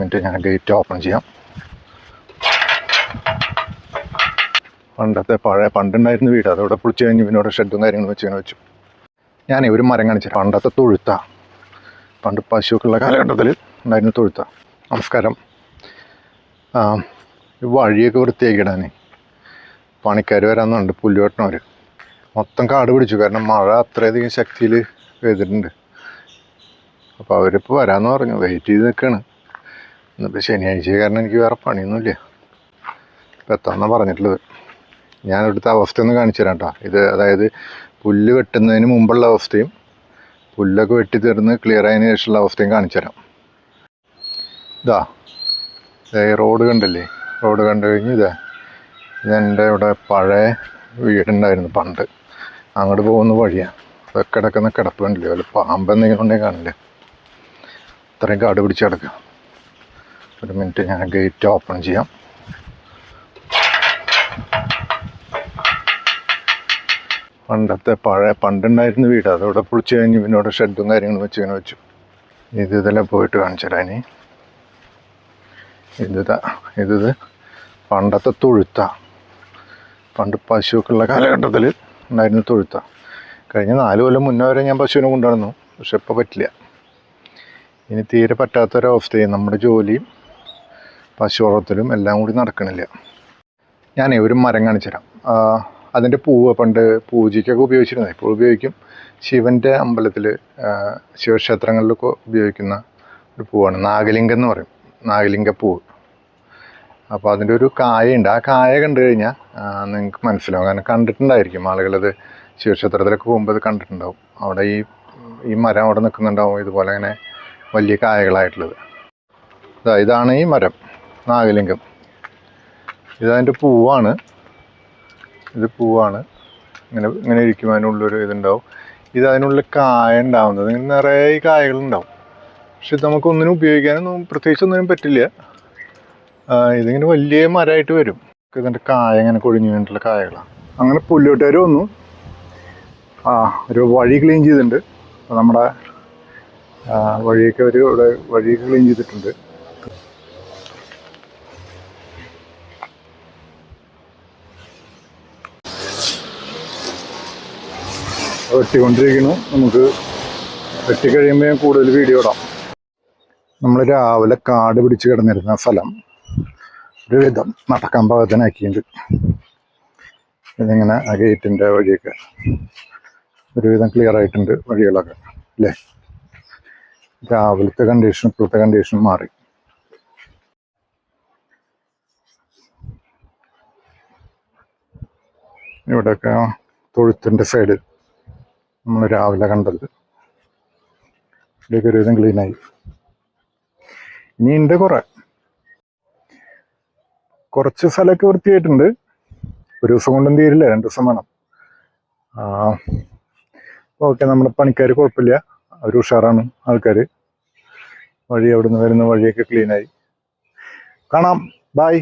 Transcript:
Minute, ഞാൻ gate open ചെയ്യാം. പണ്ടത്തെ പണ്ടുണ്ടായിരുന്ന വീട് അതോടെ പൊളിച്ച് കഴിഞ്ഞ് ഇവനോട് ഷെഡും കാര്യങ്ങളും വെച്ചു. ഞാൻ ഒരു മരം കാണിച്ചു. പണ്ടത്തെ തൊഴുത്ത, പണ്ട് പശുക്കുള്ള കാലഘട്ടത്തിൽ ഉണ്ടായിരുന്ന തൊഴുത്ത. നമസ്കാരം. വഴിയൊക്കെ വൃത്തിയാക്കിയിടാൻ പണിക്കാർ വരാമെന്നുണ്ട്, പുല്ല് വെട്ടണവർ. മൊത്തം കാട് പിടിച്ചു, കാരണം മഴ അത്രയധികം ശക്തിയിൽ പെയ്തിട്ടുണ്ട്. അപ്പോൾ അവരിപ്പോൾ വരാമെന്ന് പറഞ്ഞു, വെയിറ്റ് ചെയ്ത് നിൽക്കുകയാണ്. ഇന്നിപ്പോൾ ശനിയാഴ്ച കാരണം എനിക്ക് വേറെ പണിയൊന്നുമില്ല, ഇപ്പം എത്താമെന്നാണ് പറഞ്ഞിട്ടുള്ളത്. ഞാനിവിടുത്തെ അവസ്ഥ ഒന്ന് കാണിച്ചു തരാം കേട്ടോ. ഇത് അതായത് പുല്ല് വെട്ടുന്നതിന് മുമ്പുള്ള അവസ്ഥയും പുല്ലൊക്കെ വെട്ടി തീർന്ന് ക്ലിയർ ആയതിനു ശേഷമുള്ള അവസ്ഥയും കാണിച്ചു തരാം. ഇതാ റോഡ് കണ്ടില്ലേ, റോഡ് കണ്ടു കഴിഞ്ഞ് ഇതെൻ്റെ ഇവിടെ പഴയ വീടുണ്ടായിരുന്നു പണ്ട്, അങ്ങോട്ട് പോകുന്ന വഴിയാണ്. അതൊക്കെ കിടക്കുന്ന കിടപ്പ് കണ്ടില്ലേ, വല്ല പാമ്പെന്തെങ്കിലും ഉണ്ടെങ്കിൽ കാണില്ലേ, ഇത്രയും കാട് പിടിച്ച് കിടക്കുക. ഒരു മിനിറ്റ്, ഞാൻ ഗേറ്റ് ഓപ്പൺ ചെയ്യാം. പണ്ടത്തെ പണ്ടുണ്ടായിരുന്ന വീട് അതോടെ പൊളിച്ച് കഴിഞ്ഞ് ഇവനോട് ഷെഡും കാര്യങ്ങളും വെച്ചു. ഇതെല്ലാം പോയിട്ട് കാണിച്ചുതരാം. ഇനി ഇത് പണ്ടത്തെ തൊഴുത്ത, പണ്ട് പശുക്കുള്ള കാലഘട്ടത്തിൽ ഉണ്ടായിരുന്ന തൊഴുത്ത. കഴിഞ്ഞ 4 കൊല്ലം മുന്നേ വരെ ഞാൻ പശുവിനെ കൊണ്ടുവന്നു, പക്ഷെ ഇപ്പോൾ പറ്റില്ല. ഇനി തീരെ പറ്റാത്തൊരവസ്ഥയും നമ്മുടെ ജോലിയും പശു വളർത്തലും എല്ലാം കൂടി നടക്കണില്ല. ഞാൻ ഒരു മരം കാണിച്ചു തരാം. അതിൻ്റെ പൂവ് പണ്ട് പൂജയ്ക്കൊക്കെ ഉപയോഗിച്ചിരുന്നത്, ഇപ്പോൾ ഉപയോഗിക്കും. ശിവൻ്റെ അമ്പലത്തിൽ, ശിവക്ഷേത്രങ്ങളിലൊക്കെ ഉപയോഗിക്കുന്ന ഒരു പൂവാണ്, നാഗലിംഗം എന്ന് പറയും, നാഗലിംഗപ്പൂവ്. അപ്പോൾ അതിൻ്റെ ഒരു കായുണ്ട്. ആ കായ കണ്ടു കഴിഞ്ഞാൽ നിങ്ങൾക്ക് മനസ്സിലാവും, കാരണം കണ്ടിട്ടുണ്ടായിരിക്കും ആളുകളത്. ശിവക്ഷേത്രത്തിലൊക്കെ പോകുമ്പോൾ അത് കണ്ടിട്ടുണ്ടാവും. അവിടെ ഈ മരം അവിടെ നിൽക്കുന്നുണ്ടാവും, ഇതുപോലെ അങ്ങനെ വലിയ കായകളായിട്ടുള്ളത്. ഇതാണ് ഈ മരം, നാഗലിംഗം. ഇതതിൻ്റെ പൂവാണ്. ഇത് പൂവാണ്, ഇങ്ങനെ ഇരിക്കും, അതിനുള്ളൊരു ഇതുണ്ടാവും. അതിനുള്ളിൽ കായ ഉണ്ടാവുന്നത്, ഇങ്ങനെ നിറയെ കായകളുണ്ടാവും. പക്ഷെ ഇത് നമുക്കൊന്നിനും ഉപയോഗിക്കാനൊന്നും പ്രത്യേകിച്ചൊന്നിനും പറ്റില്ല. ഇതിങ്ങനെ വലിയ മരമായിട്ട് വരും. ഇതിൻ്റെ കായ ഇങ്ങനെ കൊഴിഞ്ഞു വേണ്ടിയിട്ടുള്ള കായകളാണ്. അങ്ങനെ പുല്ലുവെട്ടുകാർ വന്നു, ഒരു വഴി ക്ലീൻ ചെയ്തിട്ടുണ്ട്. നമ്മുടെ വഴിയൊക്കെ അവർ ഇവിടെ വഴിയൊക്കെ ക്ലീൻ ചെയ്തിട്ടുണ്ട്. വെട്ടിക്കൊണ്ടിരിക്കുന്നു. നമുക്ക് വെട്ടിക്കഴിയുമ്പോൾ ഞാൻ കൂടുതൽ വീഡിയോ ഇടാം. നമ്മൾ രാവിലെ കാട് പിടിച്ച് കിടന്നിരുന്ന സ്ഥലം ഒരു വിധം നടക്കാൻ പാകത്തിനാക്കിയിട്ടുണ്ട്. ഇതിങ്ങനെ ആ ഗേറ്റിൻ്റെ വഴിയൊക്കെ ഒരുവിധം ക്ലിയർ ആയിട്ടുണ്ട്, വഴികളൊക്കെ അല്ലേ. രാവിലത്തെ കണ്ടീഷൻ ഇപ്പോഴത്തെ കണ്ടീഷൻ മാറി. ഇവിടെയൊക്കെ തൊഴുത്തിൻ്റെ സൈഡ് നമ്മൾ രാവിലെ കണ്ടത്, ഇവിടെയൊക്കെ ഒരുവിധം ക്ലീനായി. ഇനിയുണ്ട് കുറച്ച് സ്ഥലമൊക്കെ വൃത്തിയായിട്ടുണ്ട്. ഒരു ദിവസം കൊണ്ടും തീരില്ല, 2 ദിവസം വേണം. ഓക്കെ, നമ്മുടെ പണിക്കാർ കുഴപ്പമില്ല, അവർ ഉഷാറാണ് ആൾക്കാർ. വഴി അവിടെ നിന്ന് വരുന്ന വഴിയൊക്കെ ക്ലീനായി. കാണാം, ബൈ.